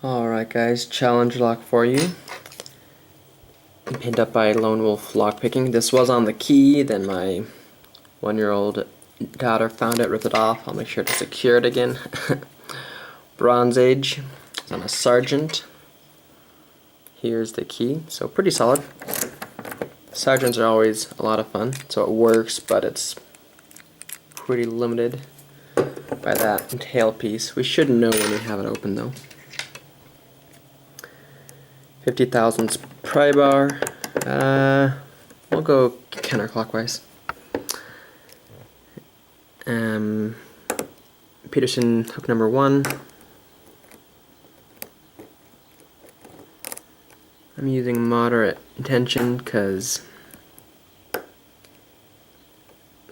Alright guys, challenge lock for you. Pinned up by Lone Wolf Lockpicking. This was on the key, then my 1-year-old daughter found it, ripped it off. I'll make sure to secure it again. Bronze Age. It's on a Sergeant. Here's the key, so pretty solid. Sergeants are always a lot of fun, so it works, but it's pretty limited by that tailpiece. We should know when we have it open though. 50 thousandths pry bar. We'll go counterclockwise. Peterson hook number 1. I'm using moderate tension because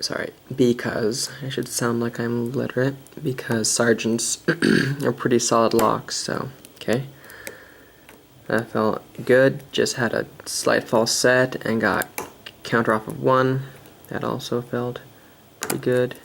I should sound like I'm literate, because sergeants are pretty solid locks, so okay. That felt good, just had a slight false set and got counter off of 1. That also felt pretty good.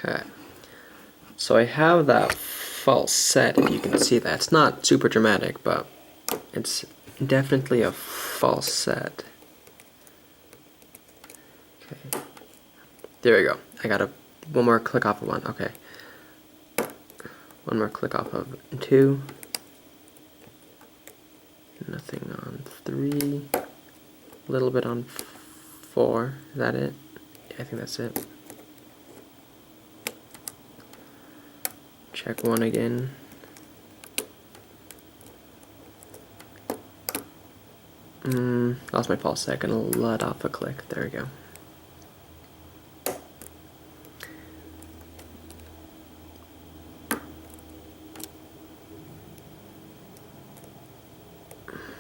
Okay, so I have that false set, if you can see that. It's not super dramatic, but it's definitely a false set. Okay, there we go. I got one more click off of 1. Okay, one more click off of 2. Nothing on 3. A little bit on 4. Is that it? Yeah, I think that's it. Check 1 again. Lost my pulse set. Gonna let off a click. There we go.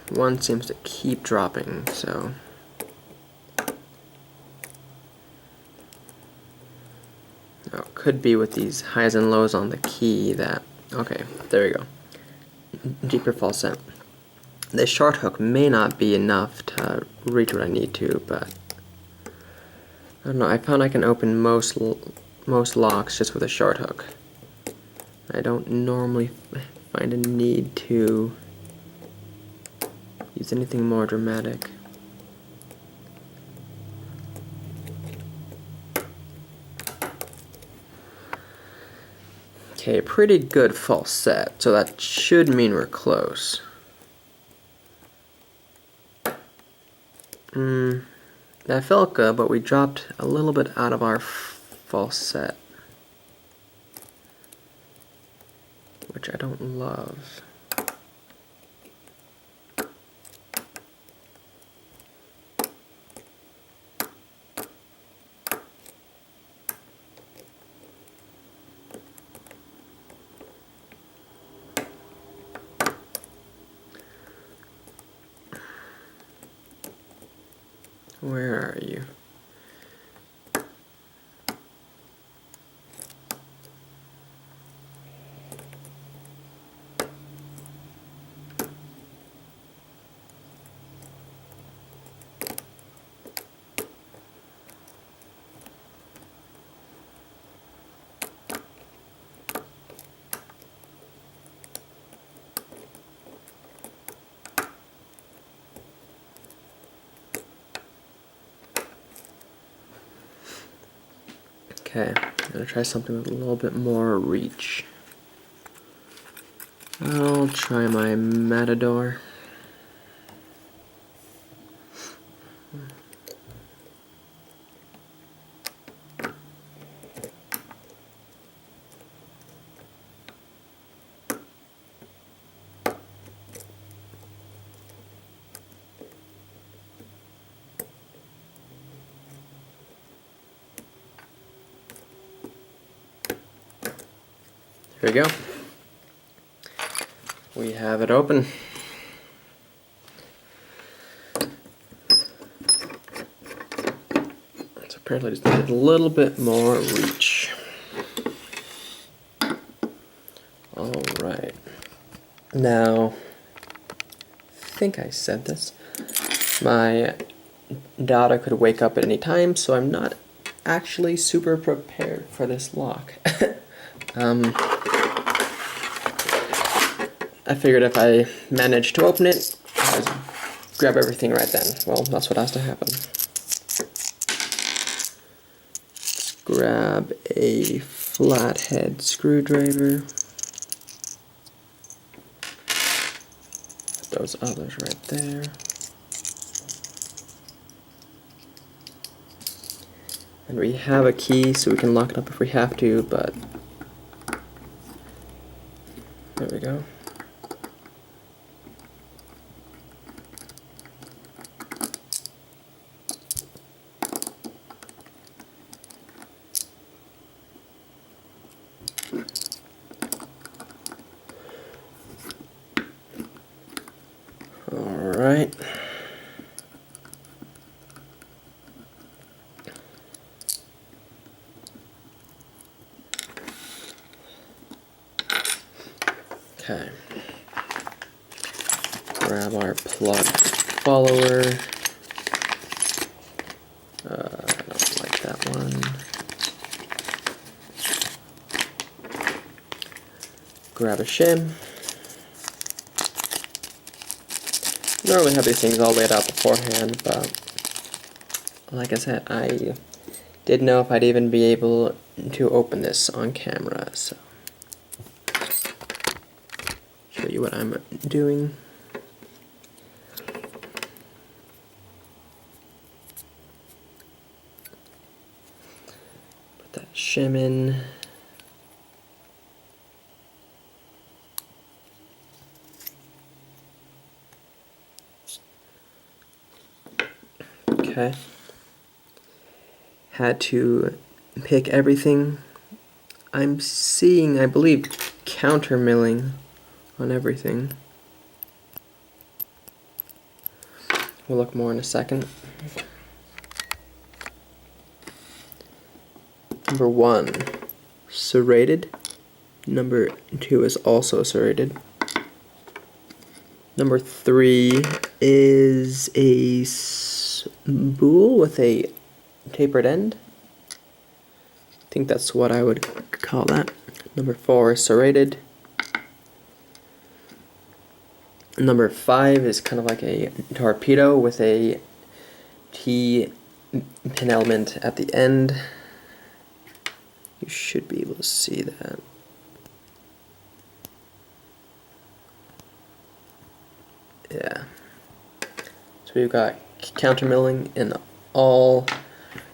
One seems to keep dropping, so could be with these highs and lows on the key that, okay, there we go. Deeper false set. The short hook may not be enough to reach what I need to, but I don't know. I found I can open most locks just with a short hook. I don't normally find a need to use anything more dramatic. Okay, pretty good false set, so that should mean we're close. That felt good, but we dropped a little bit out of our false set, which I don't love. Where are you? Okay, I'm gonna try something with a little bit more reach. I'll try my Matador. Here we go. We have it open. So apparently just needed a little bit more reach. Alright. Now, I think I said this. My daughter could wake up at any time, so I'm not actually super prepared for this lock. I figured if I managed to open it, I'd grab everything right then. Well, that's what has to happen. Let's grab a flathead screwdriver. Put those others right there. And we have a key, so we can lock it up if we have to, but there we go. Alright. Okay. Grab our plug follower. I don't like that one. Grab a shim. Normally have these things all laid out beforehand, but like I said, I didn't know if I'd even be able to open this on camera, so show you what I'm doing. Put that shim in. Okay. Had to pick everything. I'm seeing, I believe, counter milling on everything. We'll look more in a second. Number 1, serrated. Number 2 is also serrated. Number 3 is a spool with a tapered end. I think that's what I would call that. Number 4 is serrated. Number 5 is kind of like a torpedo with a T-pin element at the end. You should be able to see that. Yeah. So we've got counter milling in all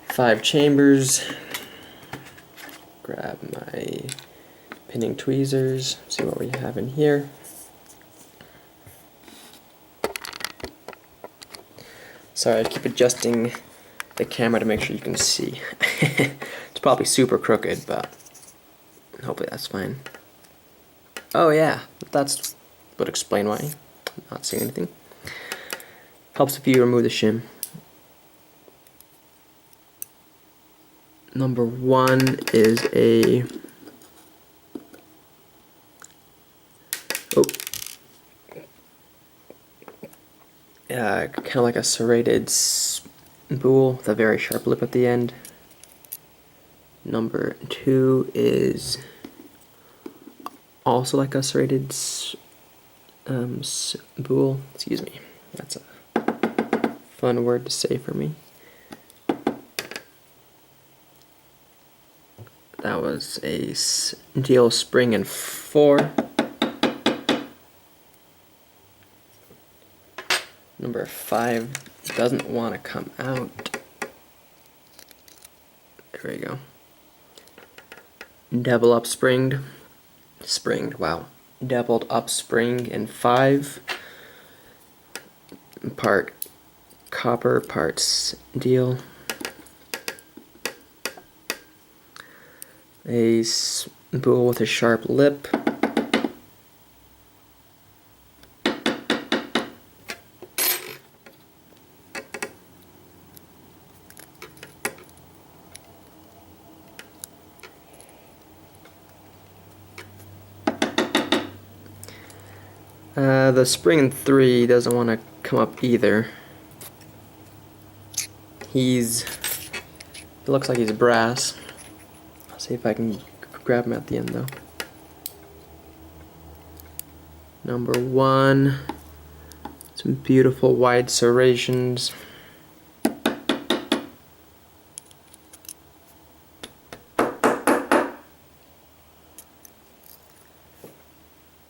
5 chambers. Grab my pinning tweezers, see what we have in here. Sorry, I keep adjusting the camera to make sure you can see. It's probably super crooked, but hopefully that's fine. Oh yeah, that would explain why I'm not seeing anything. Helps if you remove the shim. Number 1 is a kind of like a serrated spool with a very sharp lip at the end. Number 2 is also like a serrated spool. Excuse me, that's a fun word to say for me. That was a steel spring in 4. Number 5 doesn't want to come out. There we go. Double up springed. Wow. Doubled up spring in 5. Part copper, part steel. A spool with a sharp lip. The spring in 3 doesn't want to come up either. It looks like he's brass. I'll see if I can grab him at the end though. Number 1, some beautiful wide serrations.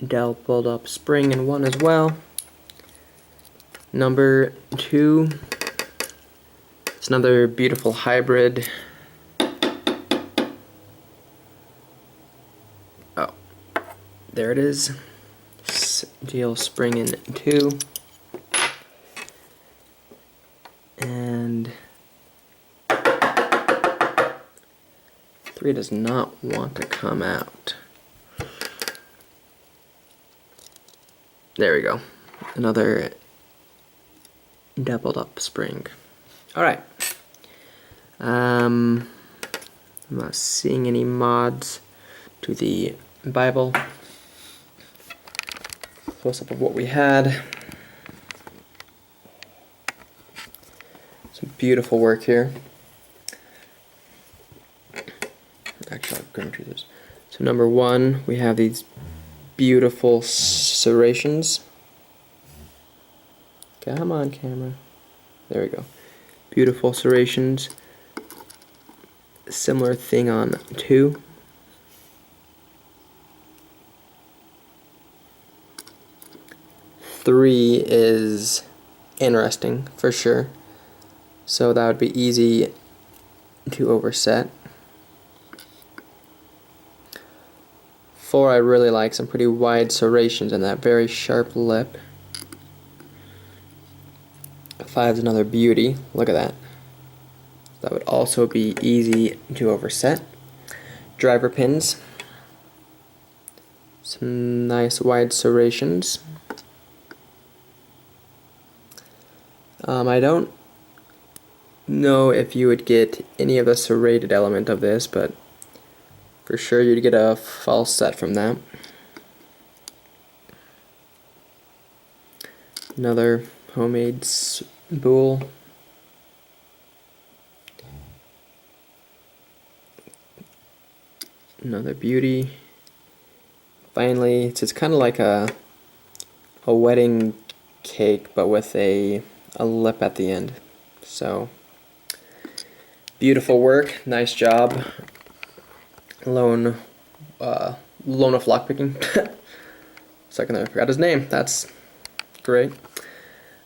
Doubled up spring in 1 as well. Number 2, it's another beautiful hybrid. Oh, there it is. Steel spring in 2. And 3 does not want to come out. There we go. Another doubled up spring. Alright. I'm not seeing any mods to the Bible. Close up of what we had. Some beautiful work here. Actually, I'm going to do this. So number 1, we have these beautiful serrations. Come on, camera. There we go. Beautiful serrations. Similar thing on 2. Three is interesting for sure. So that would be easy to overset. 4, I really like some pretty wide serrations and that very sharp lip. 5 is another beauty. Look at that. That would also be easy to overset. Driver pins. Some nice wide serrations. I don't know if you would get any of the serrated element of this, but for sure you'd get a false set from that. Another homemade spool. Another beauty. Finally, it's kind of like a wedding cake, but with a lip at the end. So, beautiful work. Nice job. LoneWolfLockPicking. Second there, I forgot his name. That's great.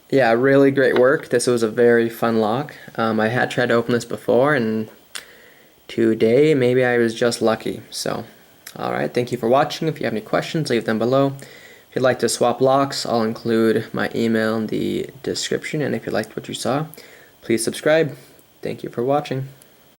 Yeah, really great work. This was a very fun lock. I had tried to open this before, and today maybe I was just lucky. So, alright, thank you for watching. If you have any questions, leave them below. If you'd like to swap locks, I'll include my email in the description. And if you liked what you saw, please subscribe. Thank you for watching.